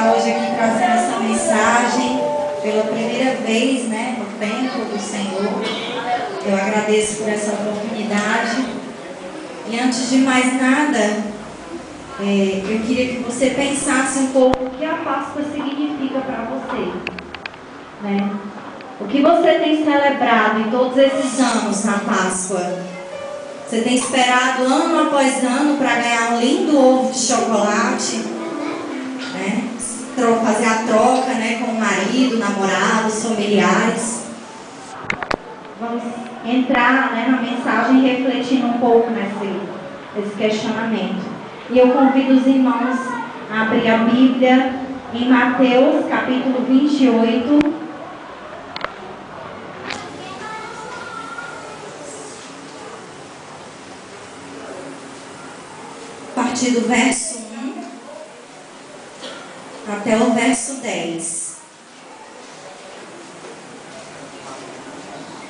estar hoje aqui trazendo essa mensagem pela primeira vez, né, no templo do Senhor. Eu agradeço por essa oportunidade. E antes de mais nada, eu queria que você pensasse um pouco o que a Páscoa significa para você, né? O que você tem celebrado em todos esses anos na Páscoa? Você tem esperado ano após ano para ganhar um lindo ovo de chocolate, né? Fazer a troca, né, com o marido, namorados, familiares. Vamos entrar, né, na mensagem refletindo um pouco nesse questionamento. E eu convido os irmãos a abrir a Bíblia em Mateus capítulo 28. A partir do verso 1 até o verso 10.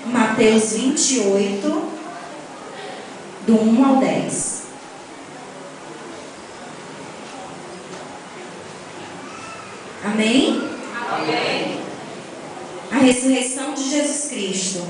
Mateus 28, do 1 ao 10. Amém? Amém. A ressurreição de Jesus Cristo.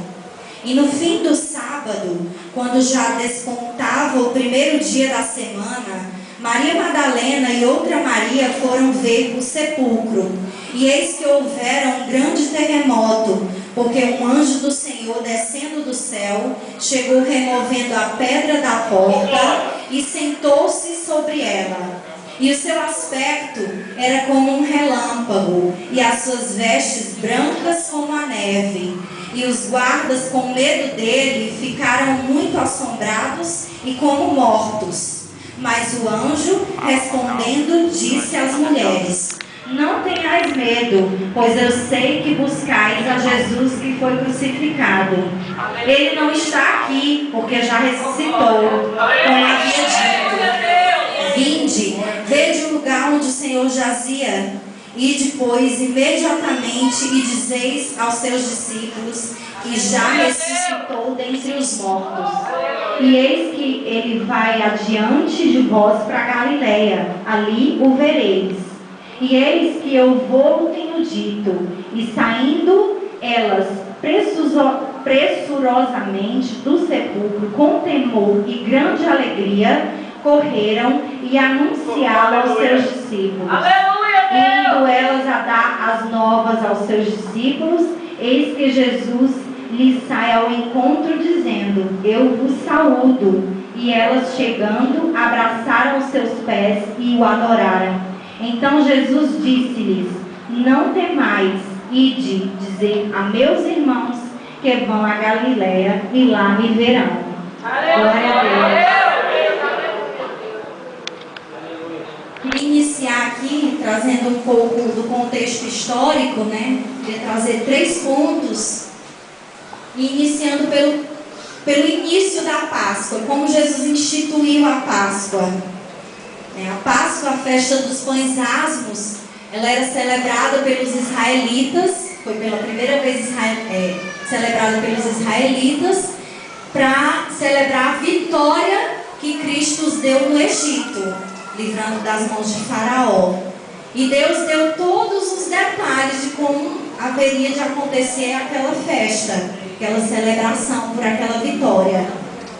E no fim do sábado, quando já despontava o primeiro dia da semana, Maria Madalena e outra Maria foram ver o sepulcro. E eis que houvera um grande terremoto, porque um anjo do Senhor, descendo do céu, chegou removendo a pedra da porta e sentou-se sobre ela. E o seu aspecto era como um relâmpago, e as suas vestes brancas como a neve. E os guardas, com medo dele, ficaram muito assombrados e como mortos. Mas o anjo, respondendo, disse às mulheres: não tenhais medo, pois eu sei que buscais a Jesus que foi crucificado. Ele não está aqui, porque já ressuscitou, como havia dito. Vinde, vede o lugar onde o Senhor jazia. E depois, imediatamente, e dizeis aos seus discípulos que já ressuscitou dentre os mortos. E eis que ele vai adiante de vós para Galiléia, ali o vereis. E eis que eu vou tenho dito. E saindo elas pressurosamente do sepulcro, com temor e grande alegria, correram e anunciaram aos seus discípulos. E indo elas a dar as novas aos seus discípulos, eis que Jesus lhes sai ao encontro, dizendo: eu vos saúdo. E elas, chegando, abraçaram os seus pés e o adoraram. Então Jesus disse-lhes: não temais, ide dizer a meus irmãos que vão a Galiléia e lá me verão. Glória a Deus. Queria iniciar aqui trazendo um pouco do contexto histórico, né? Queria trazer 3 pontos, iniciando pelo início da Páscoa, como Jesus instituiu a Páscoa. A Páscoa, a festa dos pães asmos, ela era celebrada pelos israelitas, foi pela primeira vez celebrada pelos israelitas, para celebrar a vitória que Cristo os deu no Egito, livrando das mãos de Faraó. E Deus deu todos os detalhes de como haveria de acontecer aquela festa, aquela celebração por aquela vitória,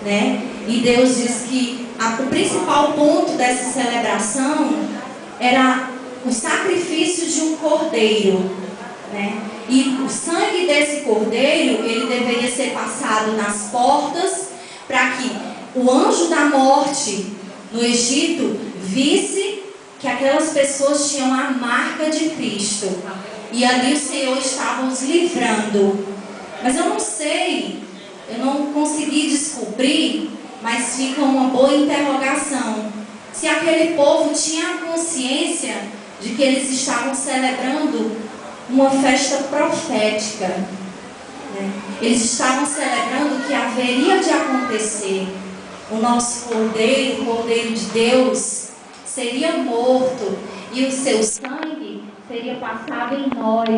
né? E Deus diz que o principal ponto dessa celebração era o sacrifício de um cordeiro, né? E o sangue desse cordeiro, ele deveria ser passado nas portas, para que o anjo da morte no Egito visse que aquelas pessoas tinham a marca de Cristo. E ali o Senhor estava os livrando. Mas eu não sei, eu não consegui descobrir, mas fica uma boa interrogação, se aquele povo tinha consciência de que eles estavam celebrando uma festa profética, né? Eles estavam celebrando o que haveria de acontecer. O nosso cordeiro, o cordeiro de Deus, seria morto e o seu sangue seria passado em nós,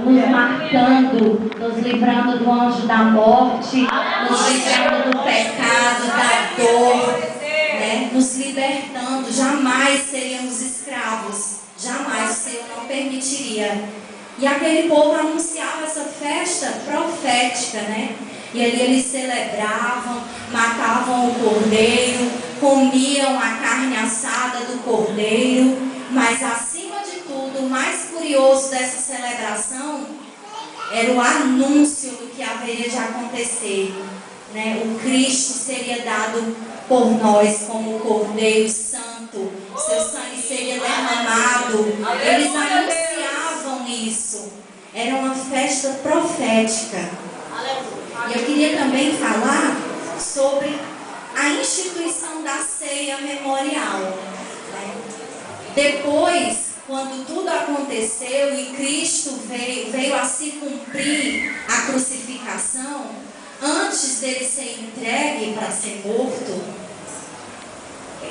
nos marcando, nos livrando do anjo da morte, nos livrando do pecado, da dor, né? Nos libertando. Jamais seríamos escravos, jamais permitiria. E aquele povo anunciava essa festa profética, né? E ali eles celebravam, matavam o cordeiro, comiam a carne assada do cordeiro. Mas acima de tudo, o mais curioso dessa celebração era o anúncio do que haveria de acontecer, né? O Cristo seria dado por nós como o Cordeiro Santo, seu sangue seria derramado. Eles anunciavam isso. Era uma festa profética. E eu queria também falar sobre a instituição da ceia memorial. Depois, quando tudo aconteceu e Cristo veio a se cumprir a crucificação, antes dele ser entregue para ser morto,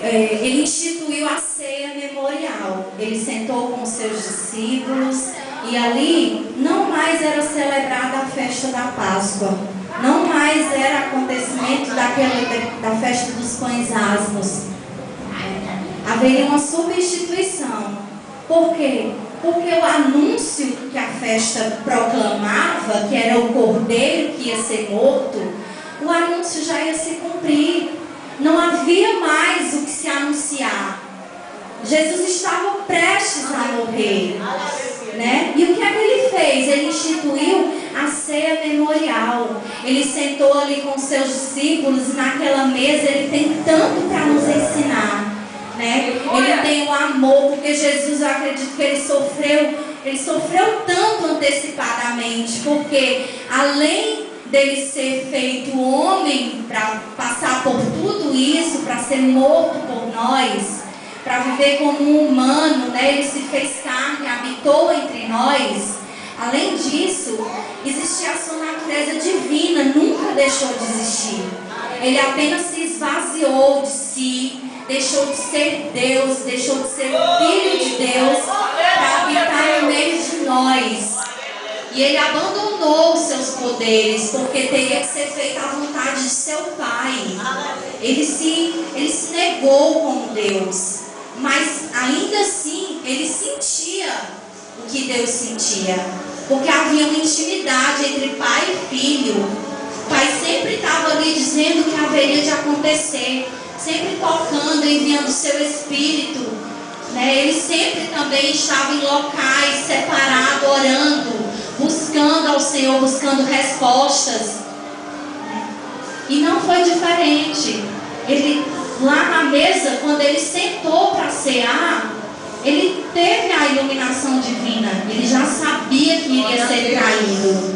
ele instituiu a ceia memorial. Ele sentou com os seus discípulos e ali não mais era celebrada a festa da Páscoa, não mais era acontecimento da festa dos pães asmos. Haveria uma substituição. Por quê? Porque o anúncio que a festa proclamava, que era o cordeiro que ia ser morto, o anúncio já ia se cumprir. Não havia mais o que se anunciar. Jesus estava prestes a morrer, né? E o que é que ele fez? Ele instituiu a ceia memorial. Ele sentou ali com seus discípulos e naquela mesa ele tem tanto para nos ensinar, né? Ele tem o amor, porque Jesus, eu acredito que ele sofreu tanto antecipadamente, porque além dele ser feito homem para passar por tudo isso, para ser morto por nós, para viver como um humano, né? Ele se fez carne, habitou entre nós. Além disso, existia a sua natureza divina, nunca deixou de existir. Ele apenas se esvaziou de si, deixou de ser Deus, deixou de ser Filho de Deus para habitar no meio de nós. E ele abandonou os seus poderes, porque teria que ser feita a vontade de seu Pai. Ele se negou como Deus, mas ainda assim ele sentia o que Deus sentia, porque havia uma intimidade entre pai e filho. O pai sempre estava ali dizendo o que haveria de acontecer, sempre tocando, enviando o seu Espírito, né? Ele sempre também estava em locais separados, orando, buscando ao Senhor, buscando respostas. E não foi diferente. Ele, lá na mesa, quando ele sentou para cear, ele teve a iluminação divina. Ele já sabia que iria ser traído.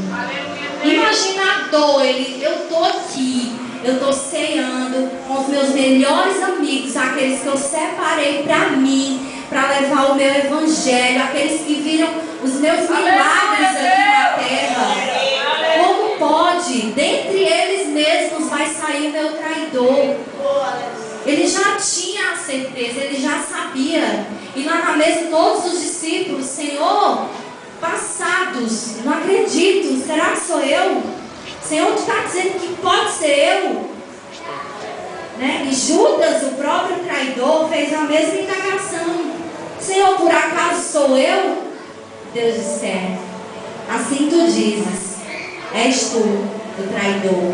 Imagina a dor. Eu estou aqui, eu estou ceando com os meus melhores amigos, aqueles que eu separei para mim, para levar o meu evangelho, aqueles que viram os meus milagres aqui na terra. Como pode? Dentre eles mesmos vai sair o meu traidor. Ele já tinha a certeza, ele já sabia. E lá na mesa todos os discípulos, Senhor, passados, não acredito, será que sou eu? Senhor, tu está dizendo que pode ser eu? Né? E Judas, o próprio traidor, fez a mesma indagação. Senhor, por acaso sou eu? Deus disse, assim tu dizes, és tu o traidor.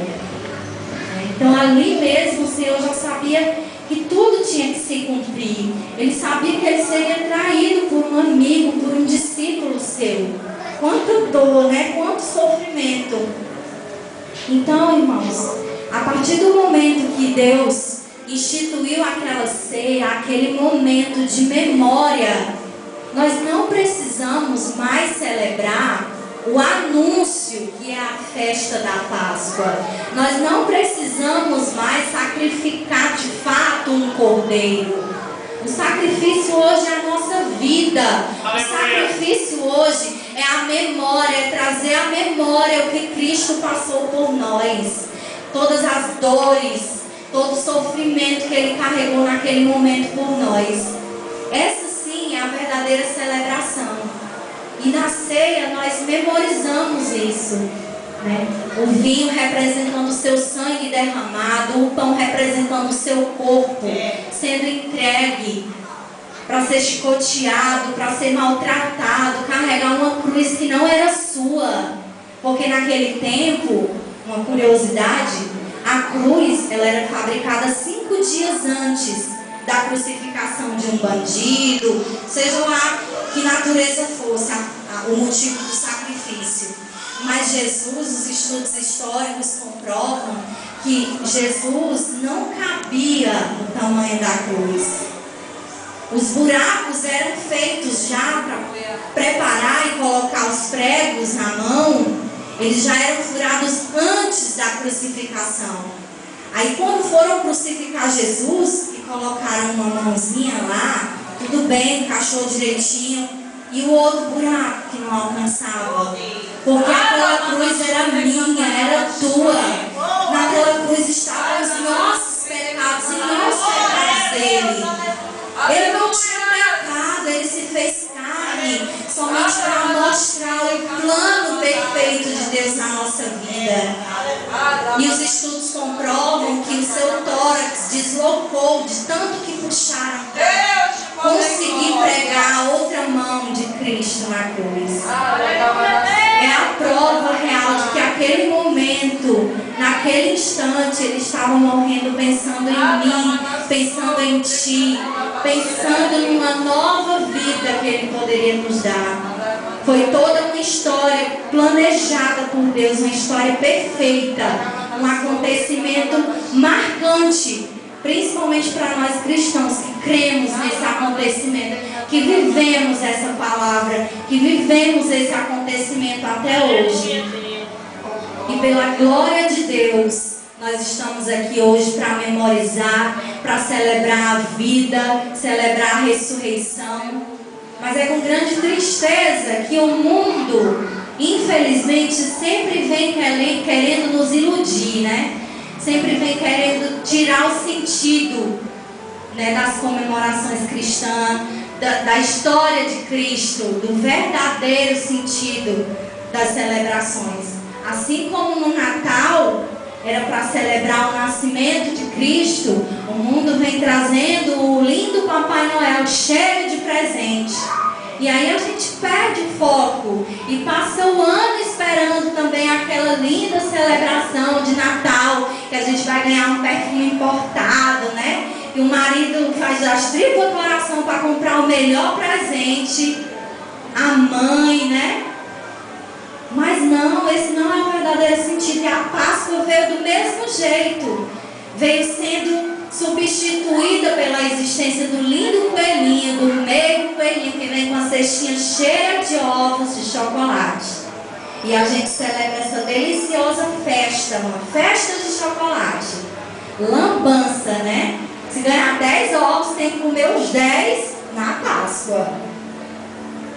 Então ali mesmo o Senhor já sabia que tudo tinha que se cumprir. Ele sabia que ele seria traído por um amigo, por um discípulo seu. Quanta dor, né? Quanto sofrimento. Então, irmãos, a partir do momento que Deus instituiu aquela ceia, aquele momento de memória, nós não precisamos mais celebrar o anúncio que é a festa da Páscoa. Nós não precisamos mais sacrificar de fato um cordeiro. O sacrifício hoje é a nossa vida. O sacrifício hoje é a memória, é trazer à memória o que Cristo passou por nós. Todas as dores, todo o sofrimento que Ele carregou naquele momento por nós. Essa sim é a verdadeira celebração. E na ceia nós memorizamos isso, né? O vinho representando o seu sangue derramado, o pão representando o seu corpo sendo entregue para ser chicoteado, para ser maltratado, carregar uma cruz que não era sua. Porque naquele tempo, uma curiosidade, a cruz ela era fabricada 5 dias antes da crucificação de um bandido, seja lá que natureza fosse o motivo do sacrifício. Mas Jesus, os estudos históricos comprovam que Jesus não cabia no tamanho da cruz. Os buracos eram feitos já para preparar e colocar os pregos na mão. Eles já eram furados antes da crucificação. Aí quando foram crucificar Jesus e colocaram uma mãozinha lá, tudo bem, encaixou direitinho. E o outro buraco que não alcançava. Porque aquela cruz era minha, era tua. Naquela cruz estavam os nossos pecados e não os pecados dele. Ele não tinha pecado, ele se fez carne, somente para mostrar o plano perfeito de Deus na nossa vida. E os estudos comprovam que o seu tórax deslocou de tanto que puxaram. Consegui pregar a outra mão de Cristo na cruz. É a prova real de que aquele momento, naquele instante, ele estava morrendo pensando em mim, pensando em ti, pensando numa nova vida que ele poderia nos dar. Foi toda uma história planejada por Deus, uma história perfeita, um acontecimento marcante, principalmente para nós cristãos que cremos nesse acontecimento, que vivemos essa palavra, que vivemos esse acontecimento até hoje. E pela glória de Deus, nós estamos aqui hoje para memorizar, para celebrar a vida, celebrar a ressurreição. Mas é com grande tristeza que o mundo, infelizmente, sempre vem querendo nos iludir, né? Sempre vem querendo tirar o sentido, né, das comemorações cristãs, da história de Cristo, do verdadeiro sentido das celebrações. Assim como no Natal era para celebrar o nascimento de Cristo, o mundo vem trazendo o lindo Papai Noel cheio de presente. E aí a gente perde o foco e passa o ano esperando também aquela linda celebração de Natal, que a gente vai ganhar um perfume importado, né? E o marido faz as tripas do coração para comprar o melhor presente, a mãe, né? Mas não, esse não é o verdadeiro sentido. E a Páscoa veio do mesmo jeito. Veio sendo substituída pela existência do lindo coelhinho, do meio coelhinho que vem com a cestinha cheia de ovos de chocolate. E a gente celebra essa deliciosa festa, uma festa de chocolate. Lambança, né? Se ganhar 10 ovos, tem que comer os 10 na Páscoa.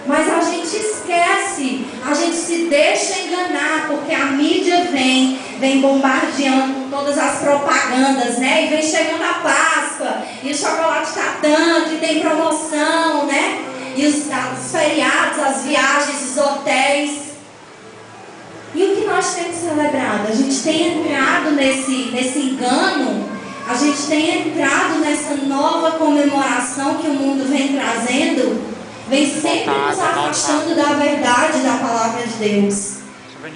Mas a gente esquece, a gente se deixa enganar, porque a mídia vem bombardeando com todas as propagandas, né? E vem chegando a Páscoa, e o chocolate está tanto, e tem promoção, né? E os feriados, as viagens, os hotéis. E o que nós temos celebrado? A gente tem entrado nesse engano, a gente tem entrado nessa nova comemoração que o mundo vem trazendo, vem sempre nos afastando da verdade da palavra de Deus.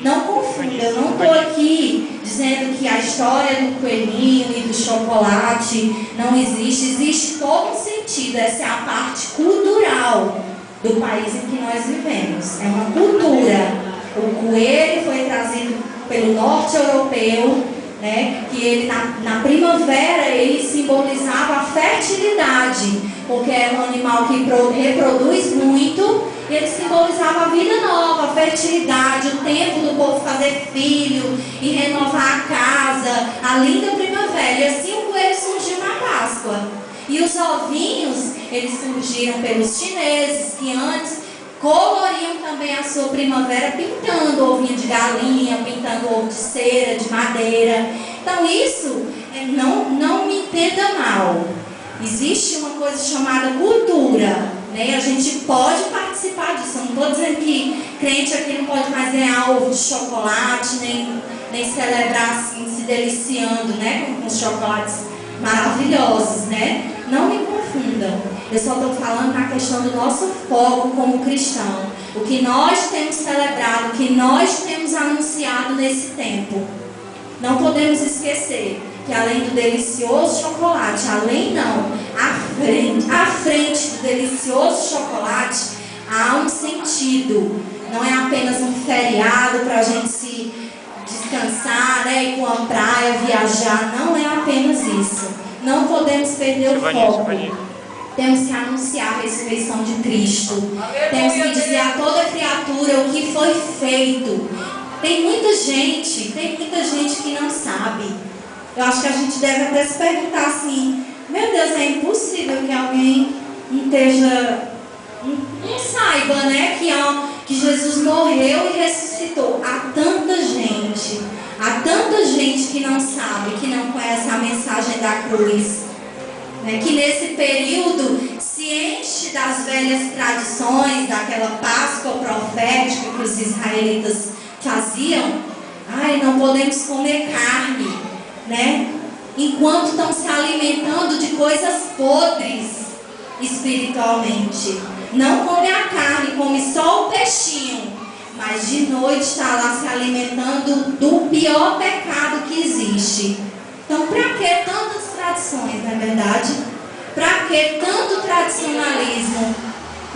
Não confunda, eu não estou aqui dizendo que a história do coelhinho e do chocolate não existe. Existe todo um sentido, essa é a parte cultural do país em que nós vivemos. É uma cultura. O coelho foi trazido pelo norte europeu, né, que ele na primavera ele simbolizava a fertilidade, porque era um animal que reproduz muito, e ele simbolizava a vida nova, a fertilidade, o tempo do povo fazer filho e renovar a casa, a linda primavera. E assim o coelho surgiu na Páscoa. E os ovinhos, eles surgiram pelos chineses, que antes coloriam também a sua primavera pintando ovinho de galinha, pintando ovo de cera, de madeira. Então isso, não me entenda mal. Existe uma coisa chamada cultura, né? A gente pode participar disso. Eu não estou dizendo que crente aqui não pode mais ganhar ovo de chocolate, nem celebrar assim, se deliciando, né? Com os chocolates maravilhosos, né? Não me confundam. Eu só estou falando na questão do nosso foco como cristão. O que nós temos celebrado, o que nós temos anunciado nesse tempo. Não podemos esquecer que além do delicioso chocolate, à frente do delicioso chocolate, há um sentido. Não é apenas um feriado para a gente se descansar, né, ir para uma praia, viajar. Não é apenas isso. Não podemos perder o foco. Temos que anunciar a ressurreição de Cristo. Temos que dizer a toda criatura o que foi feito. Tem muita gente que não sabe. Eu acho que a gente deve até se perguntar assim: meu Deus, é impossível que alguém não saiba, né, que Jesus morreu e ressuscitou. Há tanta gente que não sabe, que não conhece a mensagem da cruz, né, que nesse período se enche das velhas tradições, daquela Páscoa profética que os israelitas faziam. Ai, não podemos comer carne, né? Enquanto estão se alimentando de coisas podres espiritualmente. Não come a carne, come só o peixinho, mas de noite está lá se alimentando do pior pecado que existe. Então, para que tantas tradições, não é verdade? Para que tanto tradicionalismo?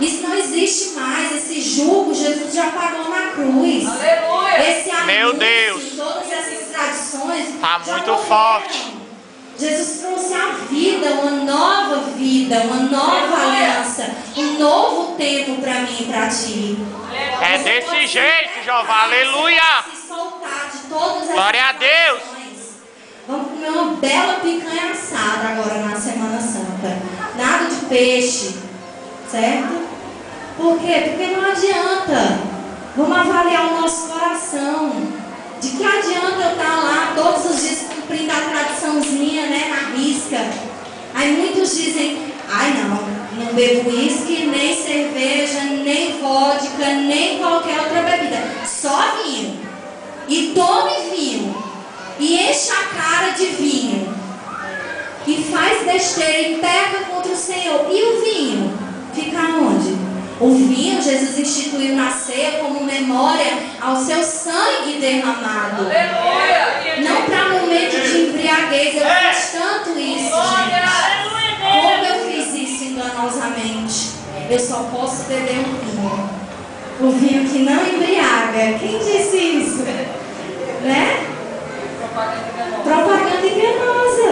Isso não existe mais. Esse jugo Jesus já pagou na cruz. Aleluia! Esse anúncio, meu Deus, todas essas tradições está muito forte. Jesus trouxe a vida, uma nova aliança, um novo tempo para mim e para ti. É desse jeito, Jeová, aleluia! Se soltar de todas essas glória a Deus. Vamos comer uma bela picanha assada agora na Semana Santa. Nada de peixe, certo? Por quê? Porque não adianta. Vamos avaliar o nosso coração. De que adianta eu estar lá todos os dias cumprindo a tradiçãozinha, né, na risca? Aí muitos dizem: ai não bebo uísque, nem cerveja, nem vodka, nem qualquer outra bebida. Só vinho. E tome vinho. E enche a cara de vinho. E faz besteira e peca contra o Senhor. E o vinho? Fica onde? O vinho Jesus instituiu na ceia como memória ao seu sangue derramado. Aleluia! Não para momento de embriaguez. Eu fiz tanto isso, gente. Como eu fiz isso enganosamente? Eu só posso beber um vinho. O vinho que não embriaga. Quem disse isso? Né? Propaganda enganosa.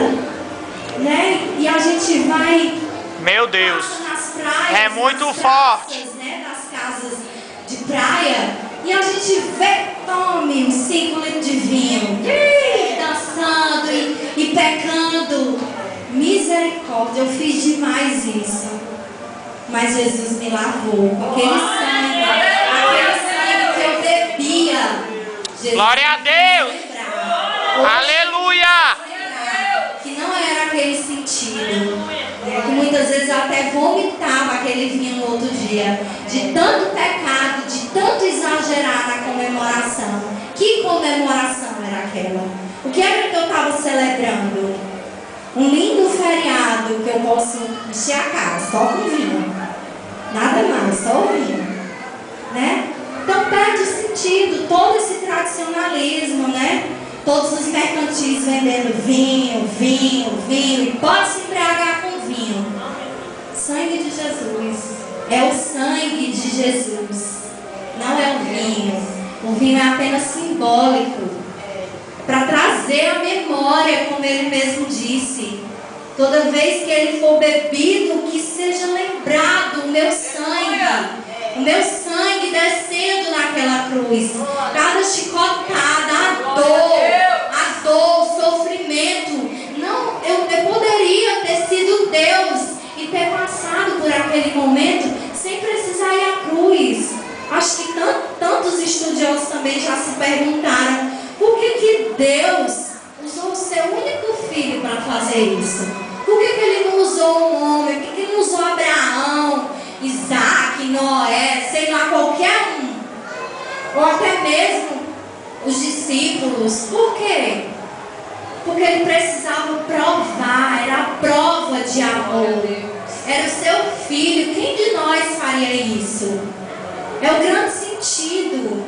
Né? E a gente vai... Meu Deus, nas praias, é muito nas forte. praças, né, das casas de praia, e a gente vê, tome uns 5 litros de vinho, dançando e pecando. Misericórdia, eu fiz demais isso. Mas Jesus me lavou com aquele sangue que eu bebia. Jesus, glória a Deus. Aleluia! Que não era aquele sentido. Que muitas vezes eu até vomitava aquele vinho no outro dia. De tanto pecado, de tanto exagerar na comemoração. Que comemoração era aquela? O que era que eu estava celebrando? Um lindo feriado que eu posso encher a cara só com vinho. Nada mais, só o vinho. Né? Então perde o sentido, todo esse tradicionalismo, né? Todos os mercantis vendendo vinho, e pode se embriagar com vinho. Sangue de Jesus. É o sangue de Jesus. Não é o vinho. O vinho é apenas simbólico. Para trazer a memória, como ele mesmo disse. Toda vez que ele for bebido, que seja lembrado o meu sangue. O meu sangue descendo naquela cruz. Cada chicotada, a dor, o sofrimento. Não, eu poderia ter sido Deus e ter passado por aquele momento sem precisar ir à cruz. Acho que tantos estudiosos também já se perguntaram: por que Deus usou o seu único filho para fazer isso? Por que ele não usou um homem? Por que ele não usou Abraão, Isaac, Noé, sei lá, qualquer um? Ou até mesmo os discípulos. Por quê? Porque ele precisava provar, era a prova de amor. Era o seu filho. Quem de nós faria isso? É o grande sentido.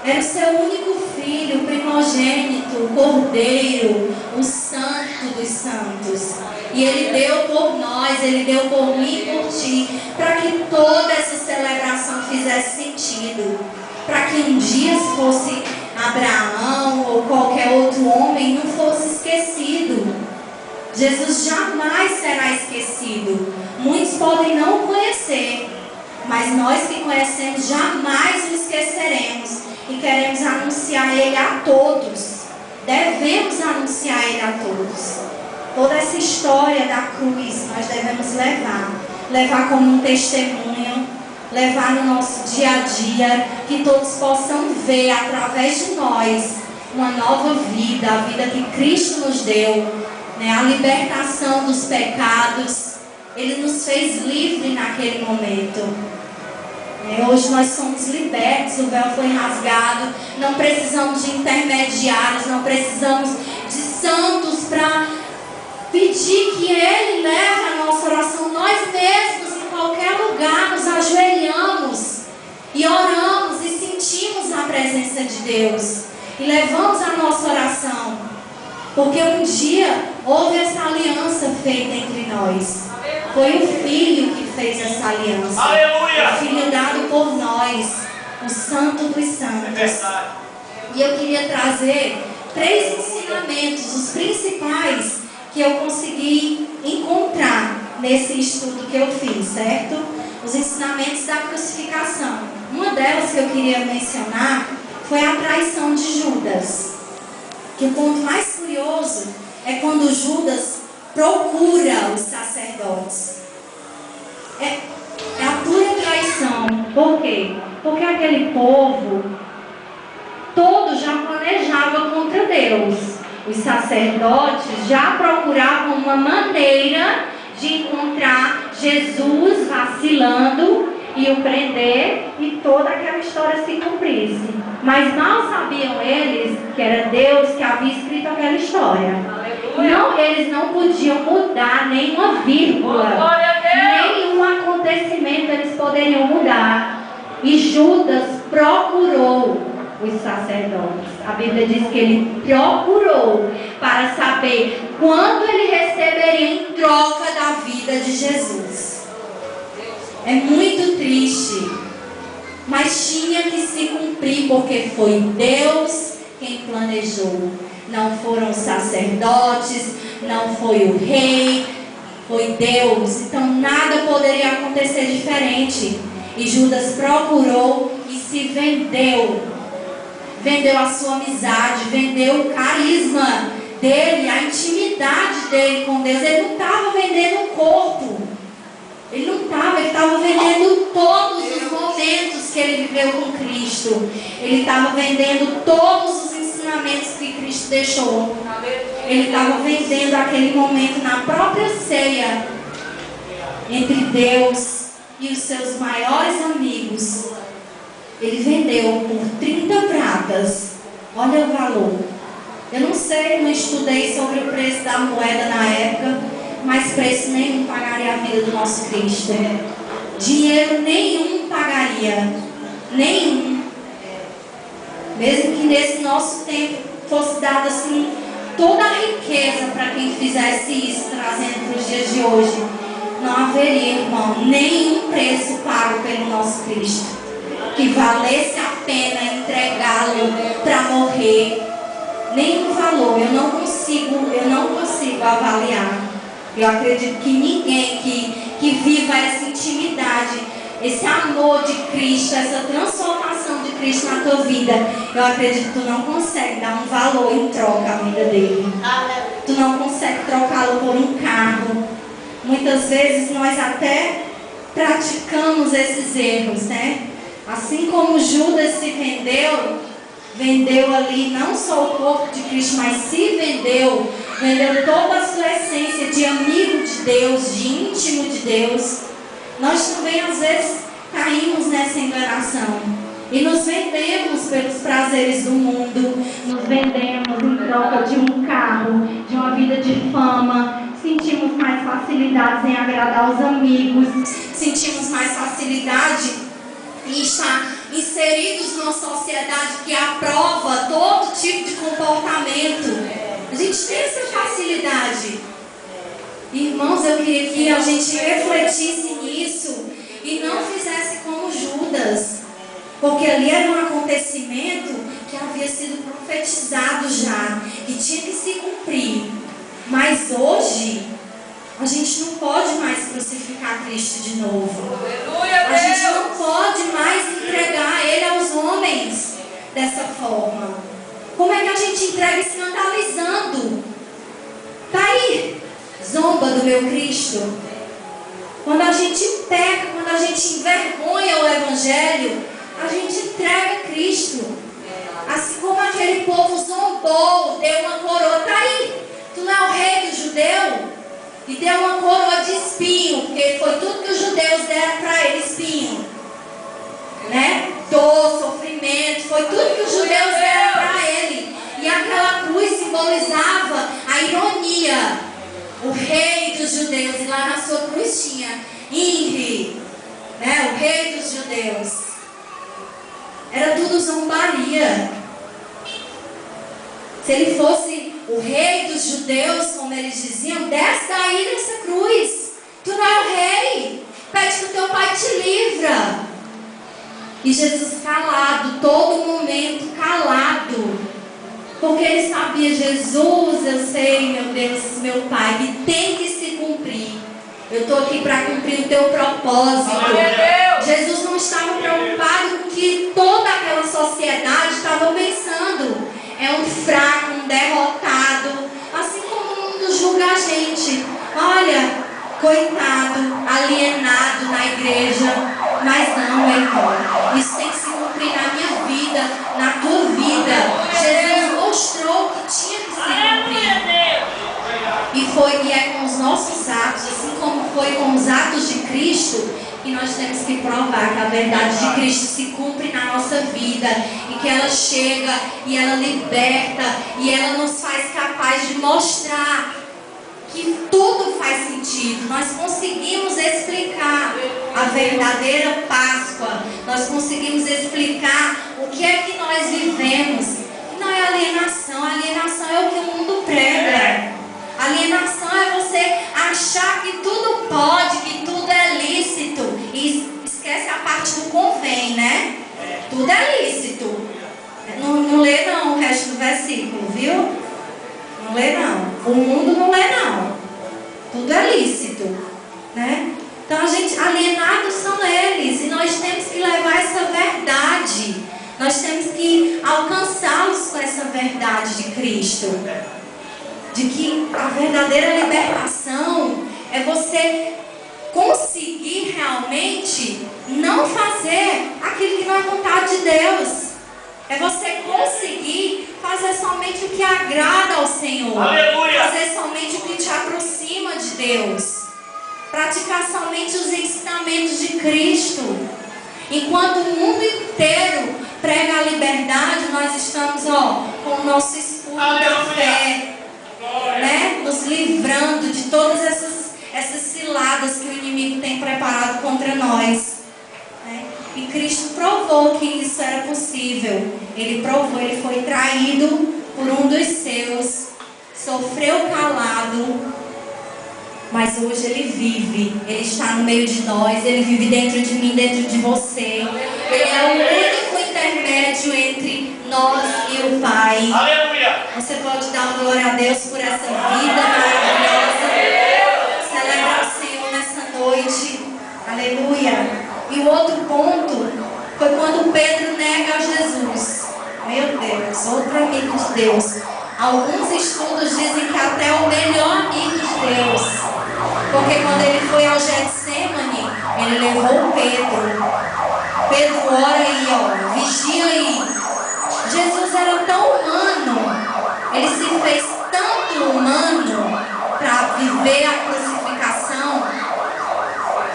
Era o seu único filho, o primogênito, o cordeiro, o santo dos santos. E ele deu por nós, ele deu por mim e por ti, para que toda essa celebração fizesse sentido. Para que um dia, se fosse Abraão ou qualquer outro homem, não fosse esquecido. Jesus jamais será esquecido. Muitos podem não o conhecer, mas nós que conhecemos jamais o esqueceremos. E queremos anunciar Ele a todos. Devemos anunciar Ele a todos. Toda essa história da cruz nós devemos levar como um testemunho, levar no nosso dia a dia, que todos possam ver através de nós uma nova vida, a vida que Cristo nos deu, né? A libertação dos pecados. Ele nos fez livre naquele momento. Hoje nós somos libertos, o véu foi rasgado, não precisamos de intermediários, não precisamos de santos para pedir que Ele leve a nossa oração. Nós mesmos, em qualquer lugar, nos ajoelhamos e oramos e sentimos a presença de Deus e levamos a nossa oração, porque um dia houve essa aliança feita entre nós. Foi o Filho que fez essa aliança. Aleluia! O Filho dado por nós, o Santo dos Santos. E eu queria trazer 3 ensinamentos, os principais, que eu consegui encontrar nesse estudo que eu fiz, certo? Os ensinamentos da crucificação. Uma delas que eu queria mencionar foi a traição de Judas. Que o ponto mais curioso é quando Judas procura os sacerdotes. É a pura traição. Por quê? Porque aquele povo todo já planejava contra Deus. Os sacerdotes já procuravam uma maneira de encontrar Jesus vacilando e o prender e toda aquela história se cumprisse. Mas mal sabiam eles que era Deus que havia escrito aquela história. Não, eles não podiam mudar nenhuma vírgula, nenhum acontecimento eles poderiam mudar. E Judas procurou os sacerdotes. A Bíblia diz que ele procurou para saber quando ele receberia em troca da vida de Jesus. É muito triste, mas tinha que se cumprir, porque foi Deus quem planejou. Não foram os sacerdotes, não foi o rei, foi Deus. Então nada poderia acontecer diferente. E Judas procurou e se vendeu. Vendeu a sua amizade, vendeu o carisma dele, a intimidade dele com Deus. Ele não estava vendendo o corpo. Ele estava vendendo todos os momentos que ele viveu com Cristo. Ele estava vendendo todos os ensinamentos que Cristo deixou. Ele estava vendendo aquele momento na própria ceia entre Deus e os seus maiores amigos. Ele vendeu por 30 pratas. Olha o valor. Eu não sei, não estudei sobre o preço da moeda na época, mas preço nenhum pagaria a vida do nosso Cristo. Dinheiro nenhum pagaria. Nenhum. Mesmo que nesse nosso tempo fosse dada assim toda a riqueza para quem fizesse isso, trazendo para os dias de hoje, não haveria, irmão, nenhum preço pago pelo nosso Cristo que valesse a pena entregá-lo para morrer. Nenhum valor. Eu não consigo avaliar. Eu acredito que ninguém que viva essa intimidade, esse amor de Cristo, essa transformação de Cristo na tua vida, eu acredito que tu não consegue dar um valor em troca à vida dele. Tu não consegue trocá-lo por um carro. Muitas vezes nós até praticamos esses erros, né? Assim como Judas se vendeu ali não só o corpo de Cristo, mas se vendeu toda a sua essência de amigo de Deus, de íntimo de Deus. Nós também às vezes caímos nessa enganação E nos vendemos pelos prazeres do mundo, nos vendemos em troca de um carro, de uma vida de fama. Sentimos mais facilidades em agradar os amigos, sentimos mais facilidade em estar inseridos numa sociedade que aprova todo tipo de comportamento. A gente tem essa facilidade. Irmãos, eu queria que a gente refletisse nisso e não fizesse como Judas. Porque ali era um acontecimento que havia sido profetizado já, que tinha que se cumprir. Mas hoje, a gente não pode mais crucificar Cristo de novo. A gente não pode mais entregar Ele aos homens dessa forma. Como é que a gente entrega escandalizando? Tá aí, zomba do meu Cristo. Quando a gente peca, quando a gente envergonha o Evangelho, a gente entrega Cristo. Assim como aquele povo zombou, deu uma coroa. Tá aí, tu não é o rei do judeu? E deu uma coroa de espinho, porque foi tudo que os judeus deram para ele, espinho, né? Dor, sofrimento, foi tudo que os judeus deram para ele. E aquela cruz simbolizava a ironia, o rei dos judeus. E lá na sua cruz tinha Inri, né? O rei dos judeus. Era tudo zombaria. Se ele fosse o rei dos judeus, como eles diziam, desce daí dessa cruz. Tu não é o rei. Pede que o teu pai te livra. E Jesus calado, todo momento calado. Porque ele sabia, Jesus, eu sei, meu Deus, meu Pai, que tem que se cumprir. Eu estou aqui para cumprir o teu propósito. Jesus não estava preocupado com o que toda aquela sociedade estava pensando. É um fraco, um derrotado. Assim como o mundo julga a gente. Olha, coitado, alienado na igreja. Mas não, meu irmão. Isso tem que se cumprir na minha vida, na tua vida. Jesus mostrou que tinha que se cumprir. E é com os nossos atos, assim como foi com os atos de Cristo, que nós temos que provar que a verdade de Cristo se cumpre na nossa vida, e que ela chega e ela liberta e ela nos faz capaz de mostrar que tudo faz sentido. Nós conseguimos explicar a verdadeira Páscoa, nós conseguimos explicar o que é que nós vivemos. Não é alienação, alienação é o que o mundo prega. Alienação é você achar que tudo pode, que tudo é lícito. E esquece a parte do convém, né? Tudo é lícito. Não lê não o resto do versículo, viu? Não lê não. O mundo não lê não. Tudo é lícito, né? Então alienados são eles. E nós temos que levar essa verdade. Nós temos que alcançá-los com essa verdade de Cristo. De que a verdadeira libertação é você conseguir realmente não fazer aquilo que não é vontade de Deus. É você conseguir fazer somente o que agrada ao Senhor. Aleluia. Fazer somente o que te aproxima de Deus. Praticar somente os ensinamentos de Cristo. Enquanto o mundo inteiro prega a liberdade, nós estamos com o nosso escudo da fé. Né? Nos livrando de todas essas ciladas que o inimigo tem preparado contra nós, né? E Cristo provou que isso era possível. Ele provou, ele foi traído por um dos seus, sofreu calado, mas hoje ele vive. Ele está no meio de nós, ele vive dentro de mim, dentro de você. Ele é o único intermédio entre nós e o Pai. Aleluia. Você pode dar uma glória a Deus por essa vida maravilhosa. Celebrar o Senhor nessa noite. Aleluia. E o outro ponto foi quando Pedro nega a Jesus. Meu Deus, outro amigo de Deus. Alguns estudos dizem que até o melhor amigo de Deus. Porque quando ele foi ao Getsemane, ele levou Pedro. Pedro, ora aí, vigia aí. Jesus era tão humano, ele se fez tanto humano para viver a crucificação,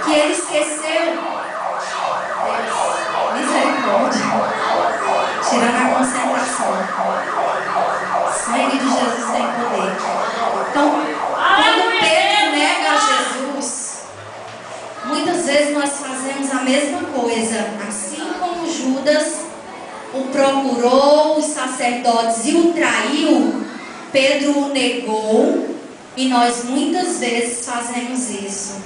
que ele esqueceu. Deus, misericórdia. procurou os sacerdotes e o traiu, Pedro o negou, e nós muitas vezes fazemos isso.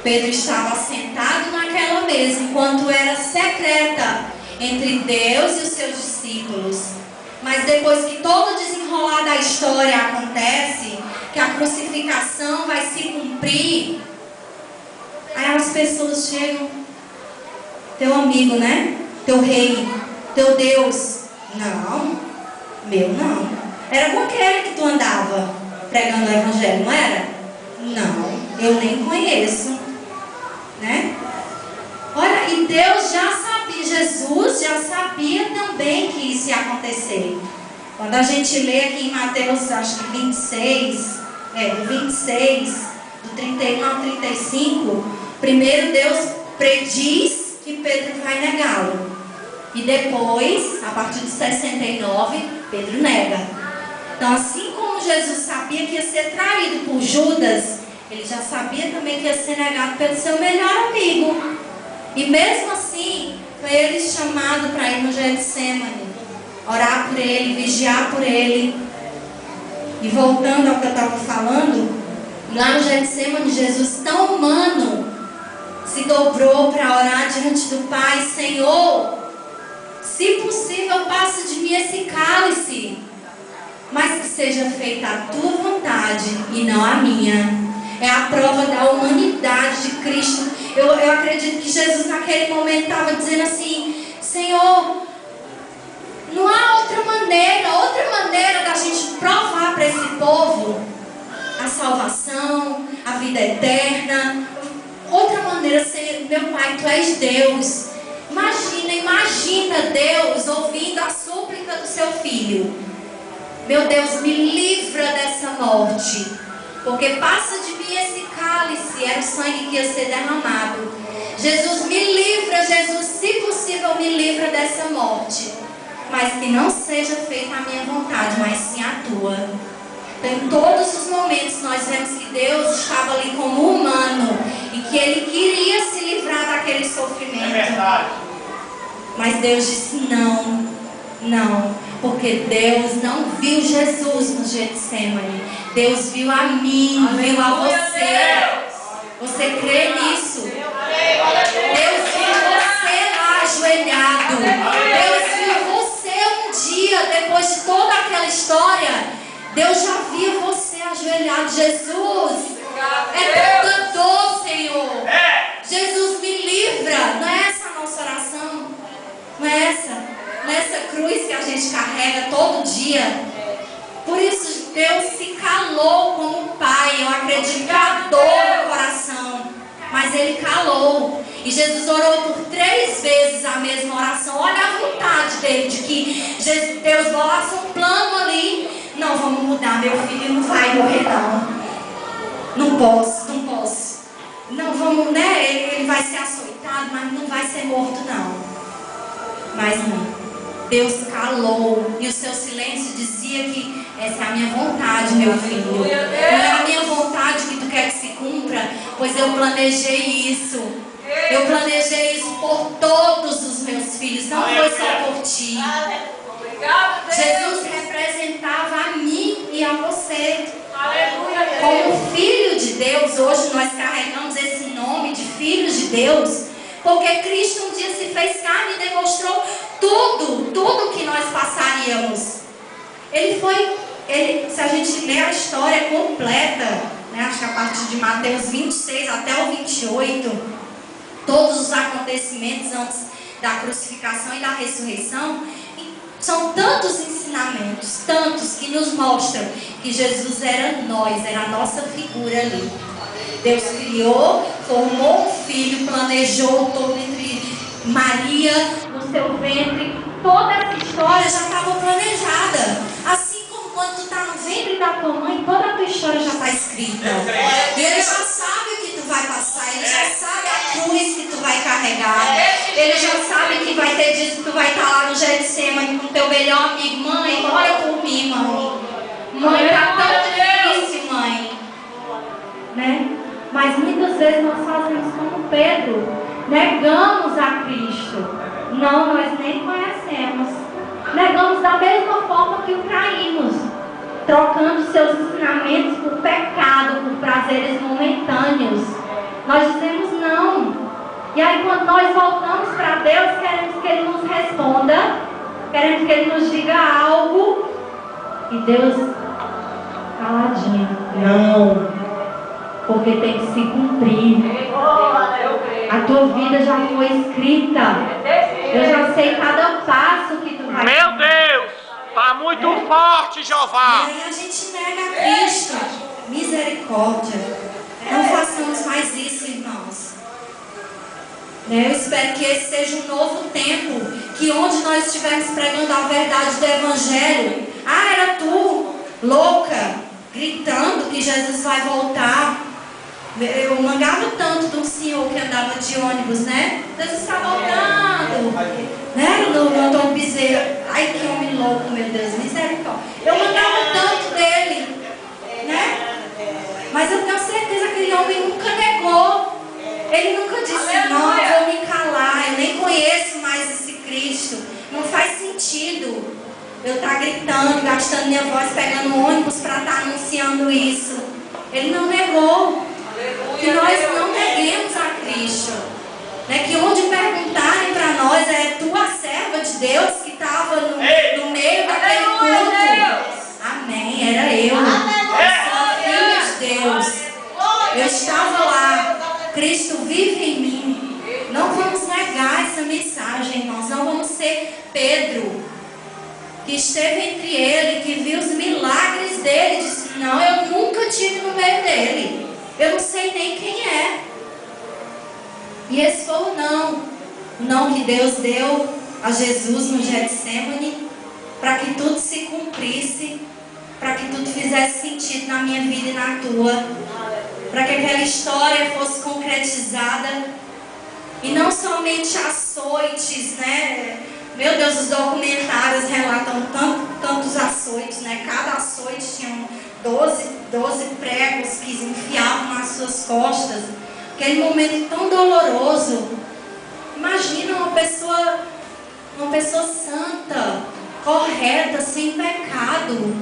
Pedro estava sentado naquela mesa, enquanto era secreta entre Deus e os seus discípulos. Mas depois que todo o desenrolar da história acontece, que a crucificação vai se cumprir, aí as pessoas chegam: teu amigo, né? Teu rei, teu Deus. Não, meu não. Era com aquele que tu andava pregando o evangelho, não era? Não, eu nem conheço, né? Olha, e Deus já sabia, Jesus já sabia também que isso ia acontecer. Quando a gente lê aqui em Mateus, acho que 26, do 31 ao 35, primeiro Deus prediz que Pedro vai negá-lo. E depois, a partir de 69, Pedro nega. Então, assim como Jesus sabia que ia ser traído por Judas, ele já sabia também que ia ser negado pelo seu melhor amigo. E mesmo assim, foi ele chamado para ir no Getsemane, orar por ele, vigiar por ele. E voltando ao que eu estava falando, lá no Getsemane, Jesus, tão humano, se dobrou para orar diante do Pai: Senhor, se possível, passa de mim esse cálice, mas que seja feita a tua vontade e não a minha. É a prova da humanidade de Cristo. Eu acredito que Jesus naquele momento estava dizendo assim: Senhor, não há outra maneira da gente provar para esse povo a salvação, a vida eterna. Outra maneira, Senhor, meu Pai, Tu és Deus. Imagina Deus ouvindo a súplica do seu filho: meu Deus, me livra dessa morte, porque passa de mim esse cálice. Era o sangue que ia ser derramado. Jesus, me livra, Jesus, se possível, me livra dessa morte, mas que não seja feita a minha vontade, mas sim a tua. Então, em todos os momentos nós vemos que Deus estava ali como humano e que Ele queria se livrar daquele sofrimento. É verdade. Mas Deus disse não, porque Deus não viu Jesus no Getsemane. Deus viu a mim, viu a você. Você crê nisso? Deus viu você lá ajoelhado. Deus viu você um dia, depois de toda aquela história, Deus já viu você ajoelhado. Jesus, é tanta dor, Senhor. Jesus, me livra. Não é essa a nossa oração? Não é essa cruz que a gente carrega todo dia? Por isso Deus se calou como Pai. Eu acredito que a dor no coração, mas Ele calou. E Jesus orou por 3 vezes a mesma oração. Olha a vontade dele, de que Deus bolasse um plano ali. Não, vamos mudar, meu filho não vai morrer não. Não posso. Não, vamos, né? Ele vai ser açoitado, mas não vai ser morto não. Mas não. Deus calou, e o seu silêncio dizia que essa é a minha vontade, meu filho. Não é a minha vontade que tu quer que se cumpra, pois eu planejei isso. Eu planejei isso por todos os meus filhos, não foi só por ti. Jesus representava a mim e a você. Como filho de Deus, hoje nós carregamos esse nome de filhos de Deus, porque Cristo um dia se fez carne e demonstrou tudo que nós passaríamos. Se a gente ler a história completa, né, acho que a partir de Mateus 26 até o 28, todos os acontecimentos antes da crucificação e da ressurreição, são tantos ensinamentos, tantos que nos mostram que Jesus era a nossa figura ali. Deus criou, formou um filho, planejou todo entre Maria no seu ventre. Toda essa história já estava planejada. Assim como quando tu está no ventre da tua mãe, toda a tua história já está escrita. E Ele já sabe o que tu vai passar, Ele já sabe a cruz que tu vai carregar. Ele já sabe que vai ter dias que tu vai estar lá no Getsemane com teu melhor amigo. Mãe, ora por mim, mãe. Mãe, está tão difícil, mãe. Né? Mas muitas vezes nós fazemos como Pedro, negamos a Cristo. Não, nós nem conhecemos. que o traímos, trocando seus ensinamentos por pecado, por prazeres momentâneos. Nós dizemos não. E aí quando nós voltamos para Deus, queremos que Ele nos responda, queremos que Ele nos diga algo, e Deus, caladinho, não, porque tem que se cumprir. A tua vida já foi escrita. Eu já sei cada passo que tu vai. Meu Deus! Está muito forte, Jeová! E aí a gente nega a Cristo. Misericórdia. Não façamos mais isso, irmãos. Eu espero que esse seja um novo tempo, que onde nós estivermos pregando a verdade do Evangelho, era tu, louca, gritando que Jesus vai voltar. Eu mangava tanto de um senhor que andava de ônibus, né? Jesus está voltando, né? No Antônio Bezerra. Ai, que homem louco, meu Deus, misericórdia. Eu mangava tanto dele, né? Mas eu tenho certeza que aquele homem nunca negou. Ele nunca disse, não, eu vou me calar, eu nem conheço mais esse Cristo. Não faz sentido eu estar gritando, gastando minha voz, pegando ônibus para estar anunciando isso. Ele não negou. Que nós não neguemos a Cristo. Né? Que onde perguntarem para nós, tu a serva de Deus que estava no meio daquele culto. Amém, era eu. Sou a filha de Deus. Eu estava lá. Cristo vive em mim. Não vamos negar essa mensagem, irmãos. Não vamos ser Pedro, que esteve entre ele, que viu os milagres dele, disse, não, eu nunca estive no meio dele. Eu não sei nem quem é. E esse foi o não. O não que Deus deu a Jesus no Getsemane, para que tudo se cumprisse, para que tudo fizesse sentido na minha vida e na tua, para que aquela história fosse concretizada. E não somente açoites, né? Meu Deus, os documentários relatam tantos açoites, né? Cada açoite tinha 12 pregos que enfiavam nas suas costas. Aquele momento tão doloroso. Imagina uma pessoa santa, correta, sem pecado,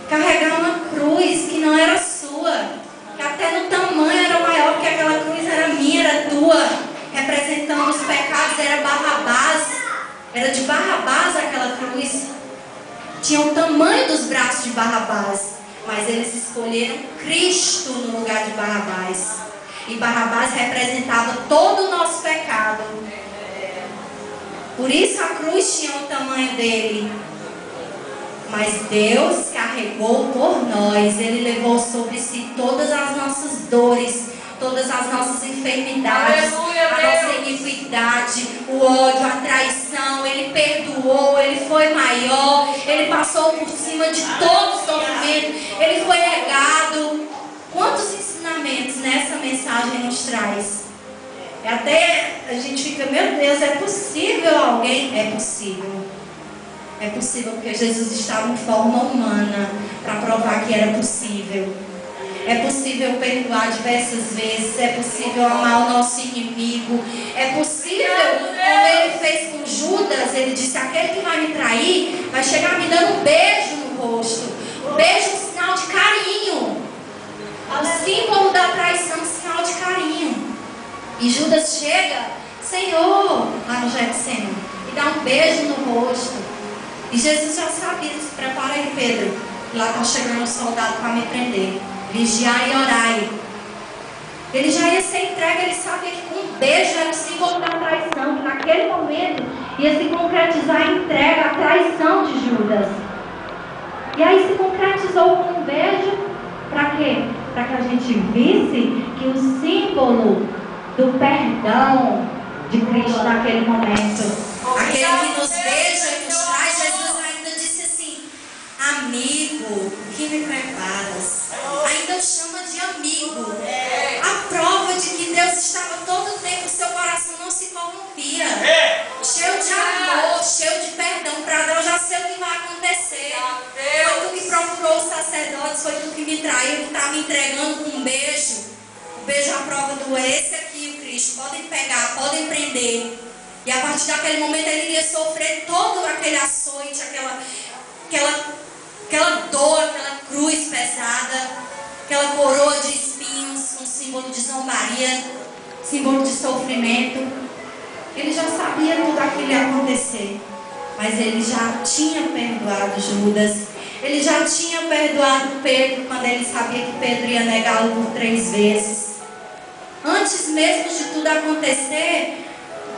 carregar uma cruz que não era sua, que até no tamanho era maior, porque aquela cruz era minha, era tua, representando os pecados, era Barrabás. Era de Barrabás aquela cruz. Tinha o tamanho dos braços de Barrabás. Mas eles escolheram Cristo no lugar de Barrabás. E Barrabás representava todo o nosso pecado. Por isso a cruz tinha o tamanho dele. Mas Deus carregou por nós. Ele levou sobre si todas as nossas dores, todas as nossas enfermidades, a nossa iniquidade, o ódio, a traição. Ele perdoou, Ele foi maior, Ele passou por cima de todo o sofrimento, Ele foi negado. Quantos ensinamentos nessa mensagem nos traz? Até a gente fica, meu Deus, é possível alguém? É possível. É possível porque Jesus estava em forma humana para provar que era possível. É possível perdoar diversas vezes. É possível amar o nosso inimigo. É possível, como ele fez com Judas, ele disse, aquele que vai me trair vai chegar me dando um beijo no rosto. Um beijo, um sinal de carinho. O símbolo da traição, um sinal de carinho. E Judas chega, Senhor, lá no Getsemane, e dá um beijo no rosto. E Jesus já sabia, se prepara aí, Pedro, lá está chegando um soldado para me prender. Vigiai e orai. Ele já ia ser entregue, ele sabia que com um beijo era o símbolo da traição, que naquele momento ia se concretizar a entrega, a traição de Judas. E aí se concretizou com um beijo, para quê? Para que a gente visse que o símbolo do perdão de Cristo naquele momento, aquele que nos beija e nos traz, Jesus ainda disse assim, amigo, que me preparas? Ainda o chama de amigo. A prova de que Deus estava todo o tempo, seu coração não se corrompia. Cheio de amor, cheio de perdão. Para Deus, já sei o que vai acontecer. Foi tu que procurou os sacerdotes, foi tu que me traiu, que está me entregando com um beijo. O beijo à prova do esse aqui, o Cristo. Podem pegar, podem prender. E a partir daquele momento ele iria sofrer todo aquele açoite, aquela aquela dor, aquela cruz pesada, aquela coroa de espinhos, um símbolo de zombaria, símbolo de sofrimento. Ele já sabia tudo aquilo ia acontecer, mas ele já tinha perdoado Judas. Ele já tinha perdoado Pedro quando ele sabia que Pedro ia negá-lo por 3 vezes. Antes mesmo de tudo acontecer,